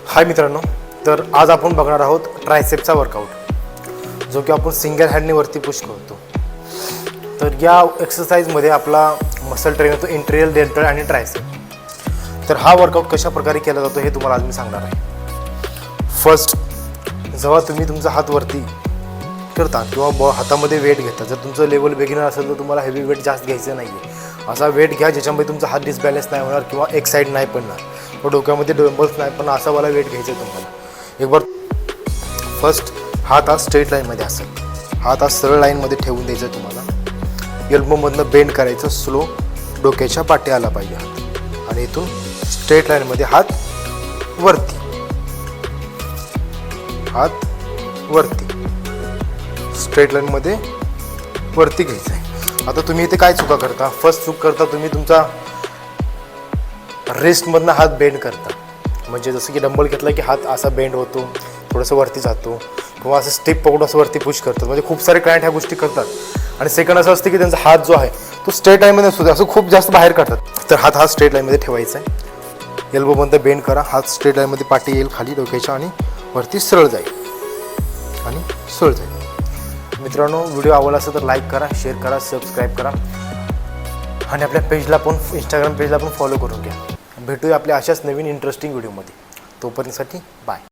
हाय मित्रांनो, तर आज आपण बघणार आहोत ट्रायसेपचा वर्कआउट, जो की आपण सिंगल हँडने वरती पुश करतो। तर या एक्सरसाइजमध्ये आपला मसल ट्रेन होतो इंटेरियर, डेल्टॉइड आणि ट्रायसेप। तर हा वर्कआउट कशा प्रकारे केला जातो हे तुम्हाला आज मी सांगणार आहे। फर्स्ट, जेव्हा तुम्ही तुमचा हात वरती करता किंवा हातामध्ये वेट घेता, जर तुमचं लेवल बिगिनर असेल तर तुम्हाला हेवी वेट जास्त घ्यायचं नाही आहे। असा वेट घ्या ज्याच्यामध्ये तुमचा हात डिसबॅलन्स नाही होणार किंवा एक साईड नाही पडणार, व डोक्यामध्ये डंबल्स नाही पण असा वाला वेट घ्यायचा आहे तुम्हाला। एक बार फर्स्ट हात आज स्ट्रेट लाईनमध्ये असेल, हात आज सरळ लाईनमध्ये ठेवून द्यायचा तुम्हाला। एल्बोमधनं बेंड करायचं, स्लो डोक्याच्या पाठी आला पाहिजे हात, आणि इथून स्ट्रेट लाईनमध्ये हात वरती, हात वरती, स्ट्रेट लाईनमध्ये वरती घ्यायचं आहे। आता तुम्ही इथे काय चुका करता? फर्स्ट चूक करता तुम्ही तुमचा रिस्टमधनं हात बेंड करता, म्हणजे जसं की डंबल घेतला की हात असा बेंड होतो, थोडंसं वरती जातो, किंवा असं स्टेप पकडून असं वरती पुश करतात। म्हणजे खूप सारे क्लायंट ह्या गोष्टी करतात। आणि सेकंड असं असते की त्यांचा हात जो आहे तो स्ट्रेट लाईनमध्ये असतो, असं खूप जास्त बाहेर काढतात। तर हात स्ट्रेट लाईनमध्ये ठेवायचा आहे, एल्बोमधनं बेंड करा, हात स्ट्रेट लाईनमध्ये पाठी येईल खाली डोक्याच्या आणि वरती सरळ जाईल आणि सरळ जाईल। मित्रांनो, व्हिडिओ आवडला असेल तर लाईक करा, शेअर करा, सबस्क्राईब करा, आणि आपल्या पेजला पण, इंस्टाग्राम पेजला पण फॉलो करून घ्या। भेटूया आपल्या अशाच नवीन इंटरेस्टिंग व्हिडिओमध्ये। तोपर्यंतसाठी बाय।